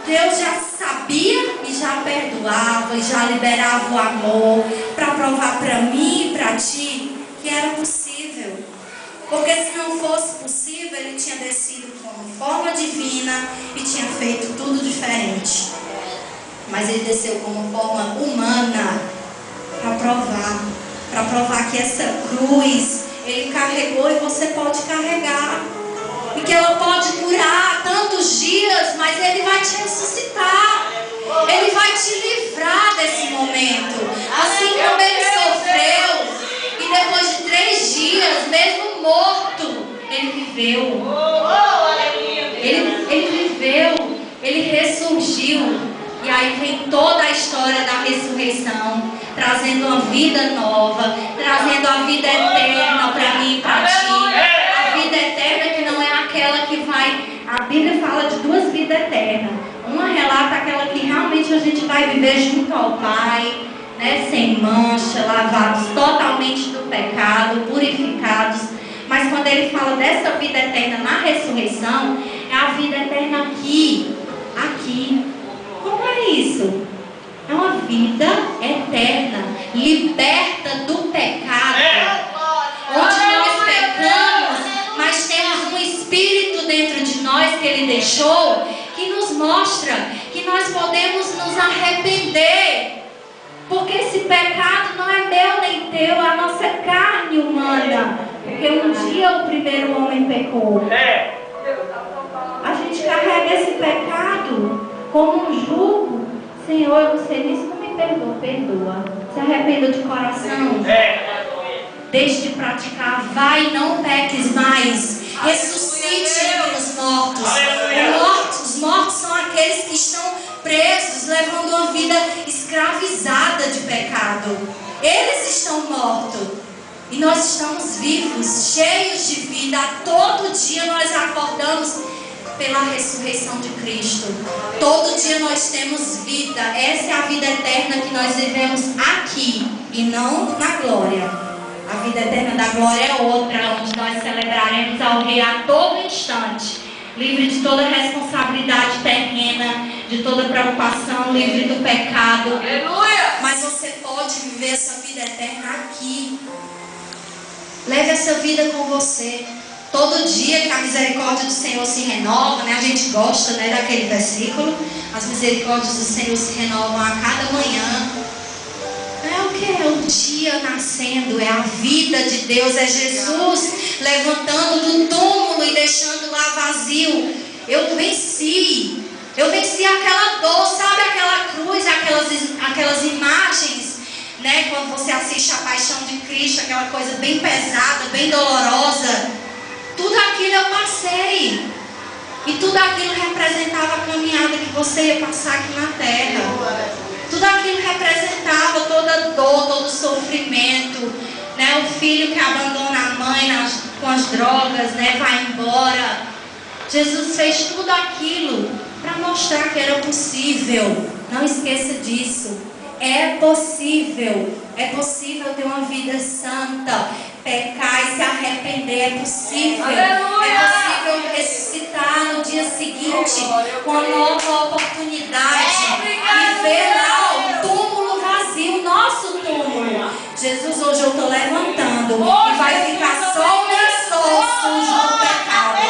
Deus já sabia e já perdoava e já liberava o amor para provar para mim e para ti que era possível. Porque se não fosse possível, ele tinha descido como forma divina e tinha feito tudo diferente. Mas ele desceu como forma humana para provar que essa cruz ele carregou e você pode carregar. E que ela pode curar tantos dias, mas ele vai te ressuscitar. Ele vai te livrar desse momento. Assim como ele sofreu. E depois de 3 dias, mesmo morto, ele viveu. Ele viveu. Ele ressurgiu. E aí vem toda a história da ressurreição, trazendo uma vida nova, trazendo a vida eterna para mim e para ti. A vida eterna que não é aquela que vai... A Bíblia fala de 2 vidas eternas. Uma relata aquela que realmente a gente vai viver junto ao Pai, né, sem mancha, lavados totalmente do pecado, purificados. Mas quando ele fala dessa vida eterna na ressurreição, é a vida eterna aqui. Como é isso? É uma vida eterna, liberta do pecado. Onde nós pecamos, mas temos um espírito dentro de nós que ele deixou, que nos mostra que nós podemos nos arrepender. Porque esse pecado não é meu nem teu, é a nossa carne humana. Porque um dia o primeiro homem pecou. A gente carrega esse pecado como um jugo. Senhor, você disse que me perdoa. Se arrependa de coração. Deixe de praticar. Vai, não peques mais. Ressuscite entre os mortos. Os mortos são aqueles que estão presos, levando uma vida escravizada de pecado. Eles estão mortos. E nós estamos vivos, cheios de vida. Todo dia nós acordamos pela ressurreição de Cristo. Todo dia nós temos vida. Essa é a vida eterna que nós vivemos aqui e não na glória. A vida eterna da glória é outra, onde nós celebraremos ao Rei a todo instante, livre de toda responsabilidade terrena, de toda preocupação, livre do pecado. Aleluia! Mas você pode viver essa vida eterna aqui. Leve essa vida com você. Todo dia que a misericórdia do Senhor se renova, né? A gente gosta, né, daquele versículo. As misericórdias do Senhor se renovam a cada manhã. É o que? É o dia nascendo, é a vida de Deus, é Jesus levantando do túmulo e deixando lá vazio. Eu venci aquela dor, sabe, aquela cruz, aquelas imagens, né? Quando você assiste a paixão de Cristo, aquela coisa bem pesada, bem dolorosa. Tudo aquilo eu passei. E tudo aquilo representava a caminhada que você ia passar aqui na terra. Tudo aquilo representava toda dor, todo sofrimento, né? O filho que abandona a mãe com as drogas, né? Vai embora. Jesus fez tudo aquilo para mostrar que era possível. Não esqueça disso. É possível ter uma vida santa, pecar e se arrepender. É possível. Aleluia! É possível ressuscitar no dia seguinte com uma nova oportunidade e ver lá o túmulo vazio, nosso túmulo. Jesus, hoje eu estou levantando e vai ficar só o lençol sujo do pecado.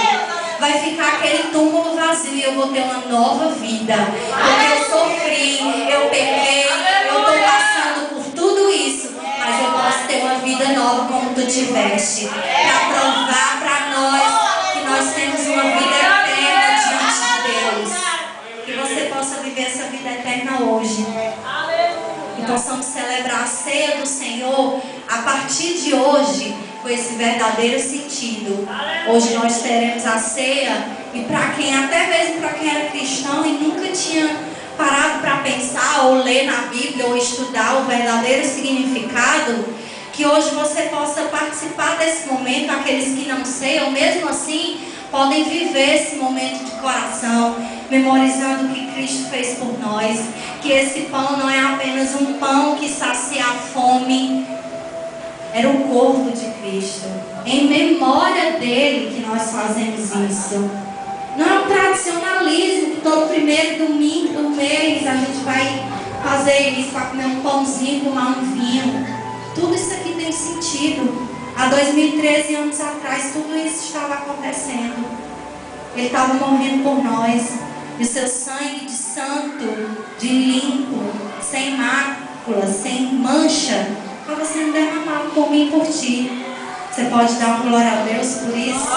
Vai ficar aquele túmulo vazio e eu vou ter uma nova vida. Porque eu sofri, eu pequei, eu estou passando por tudo isso, mas eu posso ter uma vida nova como tu tiveste, para provar para nós que nós temos uma vida eterna diante de Deus. Que você possa viver essa vida eterna hoje. E possamos celebrar a ceia do Senhor a partir de hoje, com esse verdadeiro sentido. Hoje nós teremos a ceia, e para quem, até mesmo para quem era cristão e nunca tinha parado para pensar ou ler na Bíblia ou estudar o verdadeiro significado, Que hoje você possa participar desse momento. Aqueles que não ceiam, mesmo assim, podem viver esse momento de coração, memorizando o que Cristo fez por nós. Que esse pão não é apenas um pão que sacia a fome. Era o corpo de Cristo. Em memória dele que nós fazemos isso. Não é um tradicionalismo que todo primeiro domingo do mês a gente vai fazer isso para comer um pãozinho, tomar um vinho. Tudo isso aqui tem sentido. Há 2013 anos atrás, tudo isso estava acontecendo. Ele estava morrendo por nós. E o seu sangue de santo, de limpo, sem mácula, sem mancha, estava sendo derramado por mim e por ti. Você pode dar uma glória a Deus por isso?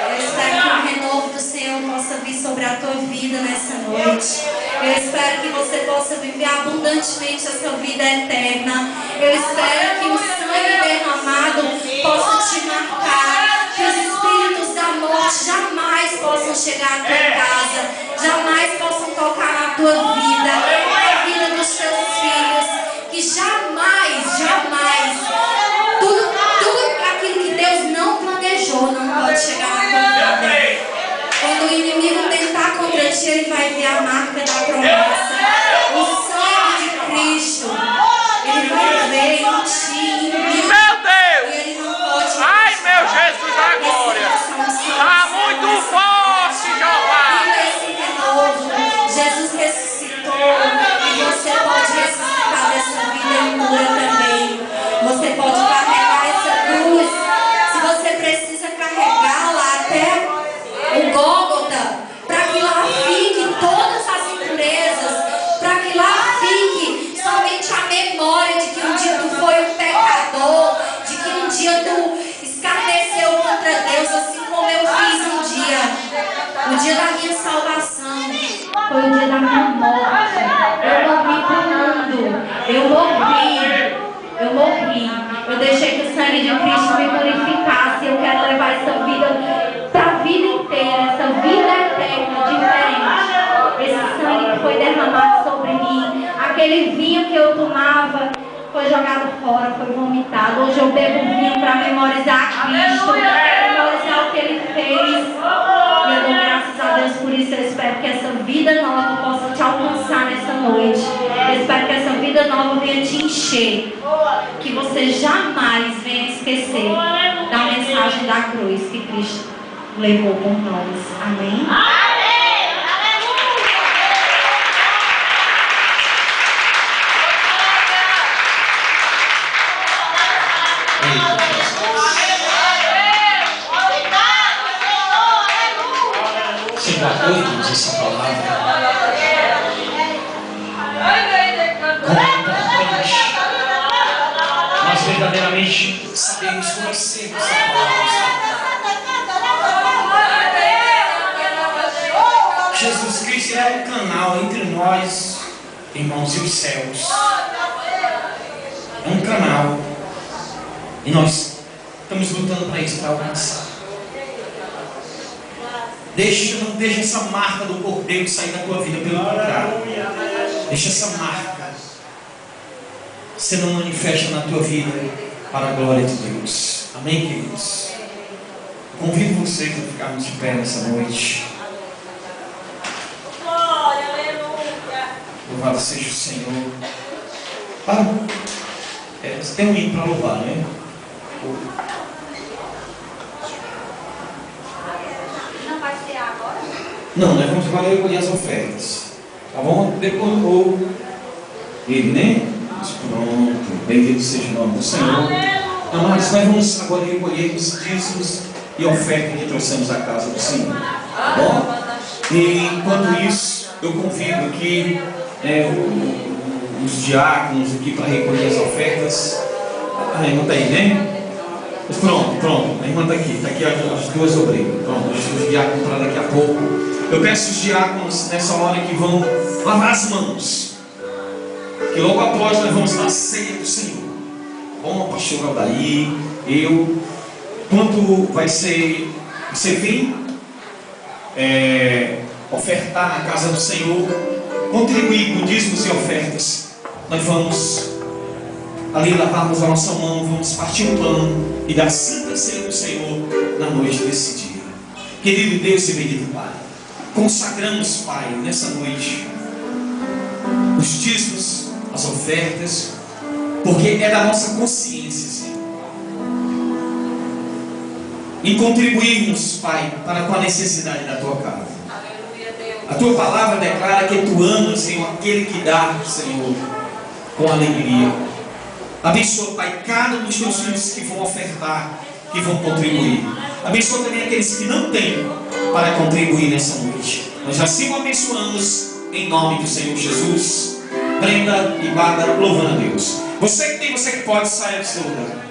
Eu espero que o renovo do Senhor possa vir sobre a tua vida nessa noite. Eu espero que você possa viver abundantemente essa vida eterna. Eu espero que o sangue derramado possa te marcar. Que os espíritos da morte jamais possam chegar à tua casa. Jamais possam tocar na tua vida, na vida dos teus filhos. Que jamais, tudo aquilo que Deus não planejou não pode chegar na tua vida. Quando o inimigo tentar contra ti, ele vai ver a marca da promessa. O sangue de Cristo, ele vai ver em ti, em mim. Meu Deus! E ele não pode. Ai, meu Jesus da glória! Está muito forte, Jeová! Esse renovo, Jesus ressuscitou. E você pode ressuscitar dessa vida impura também. Você pode carregar essa cruz. Se você precisa carregá-la até o Gólgota, para que lá fique todas as impurezas, para que lá fique somente a memória de que um dia tu foi um pecador, de que um dia tu escarneceu contra Deus, assim como eu fiz um dia. O dia da minha salvação foi o dia da minha morte. Eu morri para o mundo. Eu morri. Eu deixei que o sangue de Cristo me purificasse. Eu quero levar essa vida para a vida inteira, essa vida eterna, diferente. Esse sangue que foi derramado sobre mim, aquele vinho que eu tomava, foi jogado fora, foi vomitado. Hoje eu bebo vinho para memorizar Cristo, memorizar o que Ele fez. E eu dou graças a Deus por isso. Eu espero que essa vida nova possa te alcançar nessa noite. Eu espero que essa vida nova venha te encher. Que você jamais venha esquecer da mensagem da cruz que Cristo levou por nós. Amém? Você guardou, irmãos, essa palavra? Nós verdadeiramente sabemos conhecer essa palavra. Jesus Cristo é um canal entre nós, irmãos, e os céus. É um canal. E nós estamos lutando para isso, para alcançar. Não deixa essa marca do Cordeiro sair da tua vida, pelo contrário. Deixa essa marca sendo manifesta na tua vida para a glória de Deus. Amém, queridos? Convido vocês a ficarmos de pé nessa noite. Louvado seja o Senhor. Você tem um hino para louvar, né? Não vai ser agora? Não, nós vamos agora recolher as ofertas. Tá bom? Decorou ele, né? Pronto. Bendito seja o nome do Senhor. Amados, nós vamos agora recolher os dízimos e ofertas que trouxemos à casa do Senhor. Tá bom? E enquanto isso, eu convido aqui os diáconos aqui para recolher as ofertas. A irmã está aí, né? Pronto, a irmã está aqui as duas obreiras. Pronto, os diáconos para daqui a pouco. Eu peço os diáconos nessa hora que vão lavar as mãos, que logo após nós vamos na ceia do Senhor. Bom, pastor Aldair, eu, quanto vai ser, você vem ofertar na casa do Senhor, contribuir com dízimos e ofertas, nós vamos ali lavarmos a nossa mão, vamos partir o pão e dar santa ceia do Senhor na noite desse dia. Querido Deus e bendito Pai, consagramos, Pai, nessa noite os dízimos, as ofertas, porque é da nossa consciência, Senhor, em contribuirmos, Pai, para com a necessidade da Tua casa. A Tua palavra declara que Tu amas, Senhor, aquele que dá, Senhor, com alegria. Abençoa, Pai, cada um dos Teus filhos que vão ofertar, que vão contribuir. Abençoa também aqueles que não têm para contribuir nessa noite. Nós assim o abençoamos em nome do Senhor Jesus. Brenda e Bárbara, louvando a Deus. Você que tem, você que pode, sair do seu lugar.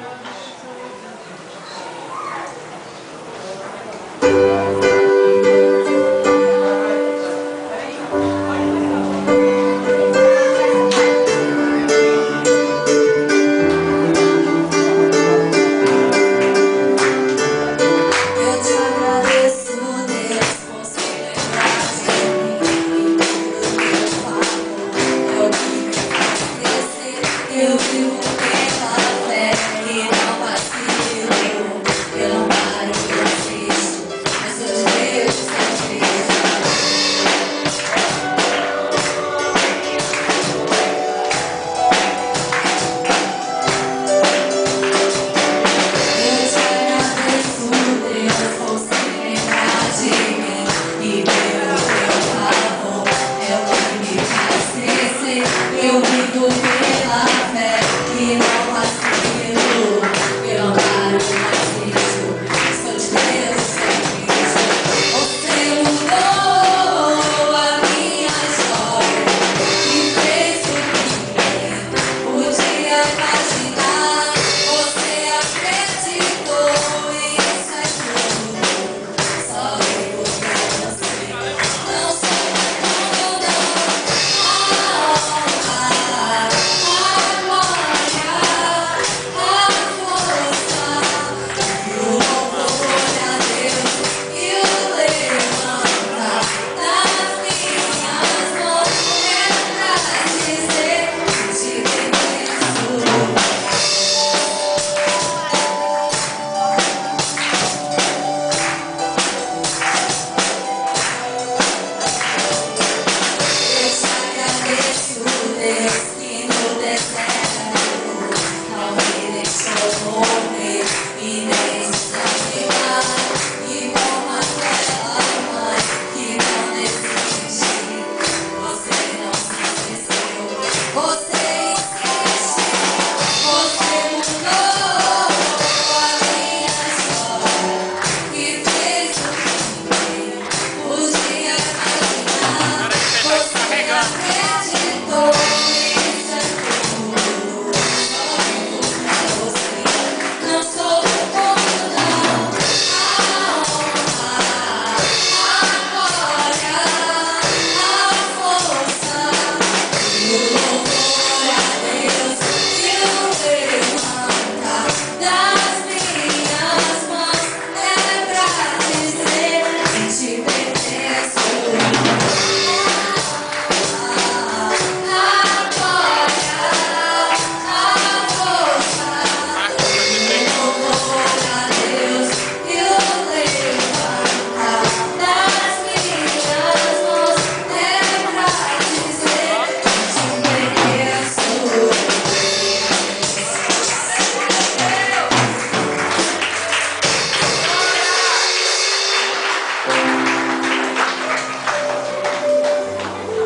Eu vivo pela fé e não vacilo.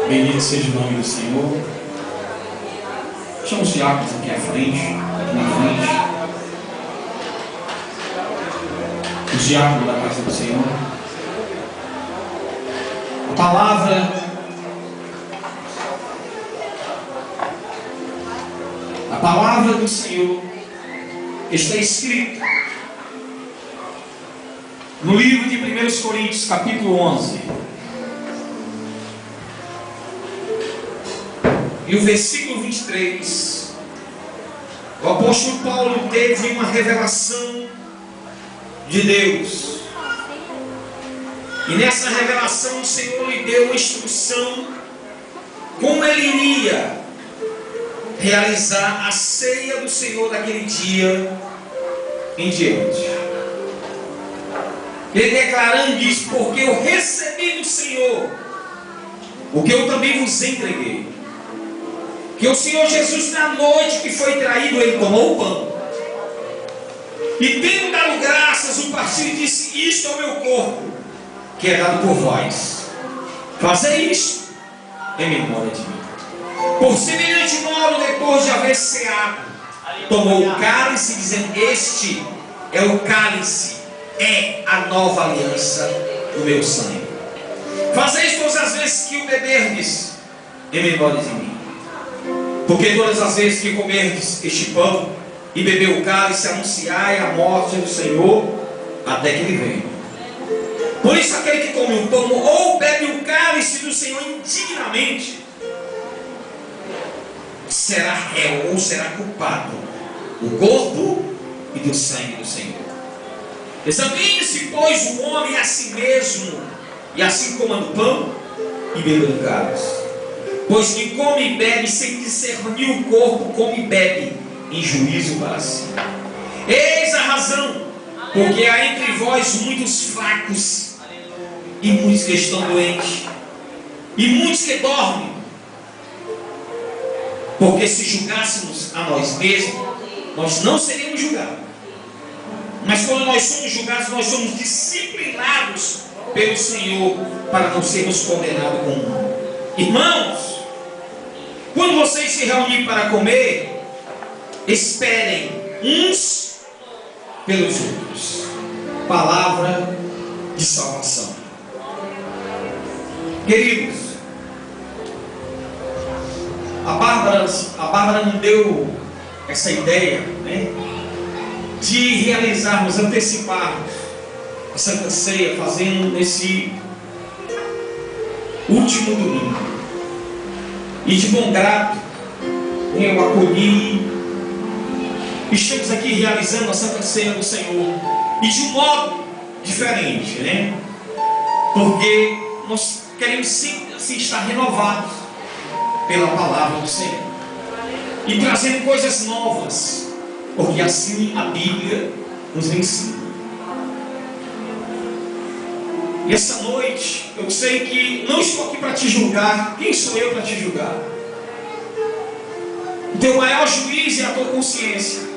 Bendito seja o nome do Senhor. Chama os diáconos aqui à frente, aqui na frente. Os diáconos da casa do Senhor. A palavra do Senhor está escrita no livro de 1 Coríntios, capítulo 11. E o versículo 23, o apóstolo Paulo teve uma revelação de Deus. E nessa revelação o Senhor lhe deu uma instrução como ele iria realizar a ceia do Senhor daquele dia em diante. Ele declarando diz: porque eu recebi do Senhor o que eu também vos entreguei. Que o Senhor Jesus, na noite que foi traído, ele tomou o pão. E tendo dado graças, o partiu e disse: isto é o meu corpo, que é dado por vós. Fazei isto em memória de mim. Por semelhante modo, depois de haver ceado, tomou o cálice, dizendo: este é o cálice, é a nova aliança do meu sangue. Fazeis todas as vezes que o beberdes, em memória de mim. Porque todas as vezes que comerdes este pão e beber o cálice, anunciai a morte do Senhor até que ele venha. Por isso, aquele que come o pão ou bebe o cálice do Senhor indignamente será réu ou será culpado do corpo e do sangue do Senhor. Examine-se, pois, o homem a si mesmo, e assim coma do pão e beba do cálice. Pois quem come e bebe sem discernir o corpo, come e bebe em juízo para si. Eis a razão, porque há entre vós muitos fracos, e muitos que estão doentes, e muitos que dormem. Porque se julgássemos a nós mesmos, nós não seríamos julgados. Mas quando nós somos julgados, nós somos disciplinados pelo Senhor para não sermos condenados com o mundo. Irmãos, quando vocês se reunirem para comer, esperem uns pelos outros. Palavra de salvação. Queridos, a Bárbara não deu essa ideia, né, de realizarmos, anteciparmos a Santa Ceia, fazendo nesse último domingo. E de bom grado, eu acolhi. Estamos aqui realizando a Santa Ceia do Senhor, e de um modo diferente, né? Porque nós queremos sempre assim, estar renovados pela palavra do Senhor e trazendo coisas novas, porque assim a Bíblia nos ensina. E essa noite, eu sei que não estou aqui para te julgar. Quem sou eu para te julgar? O teu maior juiz é a tua consciência.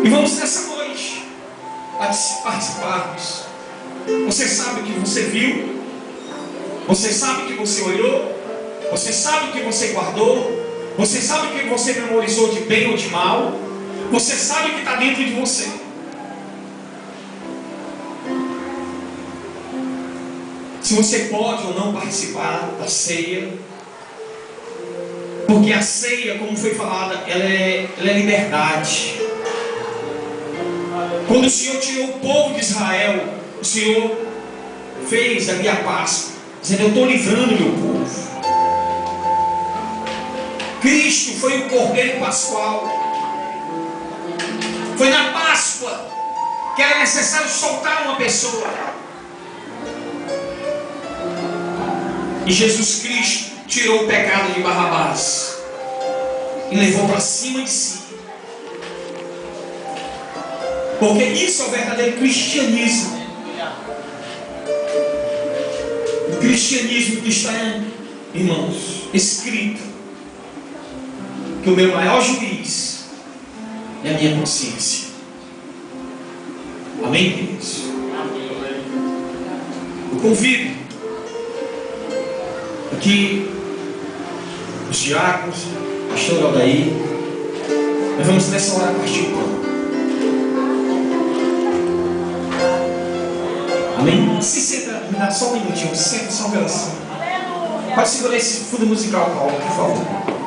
E vamos nessa noite participarmos. Você sabe o que você viu, você sabe o que você olhou, você sabe o que você guardou, você sabe o que você memorizou de bem ou de mal, você sabe o que está dentro de você. Se você pode ou não participar da ceia, porque a ceia, como foi falada, ela é liberdade. Quando o Senhor tirou o povo de Israel, o Senhor fez ali a Páscoa, dizendo: eu estou livrando meu povo. Cristo foi o Cordeiro Pascual. Foi na Páscoa que era necessário soltar uma pessoa. E Jesus Cristo tirou o pecado de Barrabás e levou para cima de si. Porque isso é o verdadeiro cristianismo. O cristianismo que está, irmãos, escrito que o meu maior juiz é a minha consciência. Amém, queridos? Eu convido aqui os diáconos, pastor Aldair. Nós vamos nessa hora partir o pão. Amém? Se senta, me dá só um minutinho. Se senta só uma oração. Pode segurar esse fundo musical, Paulo, por favor.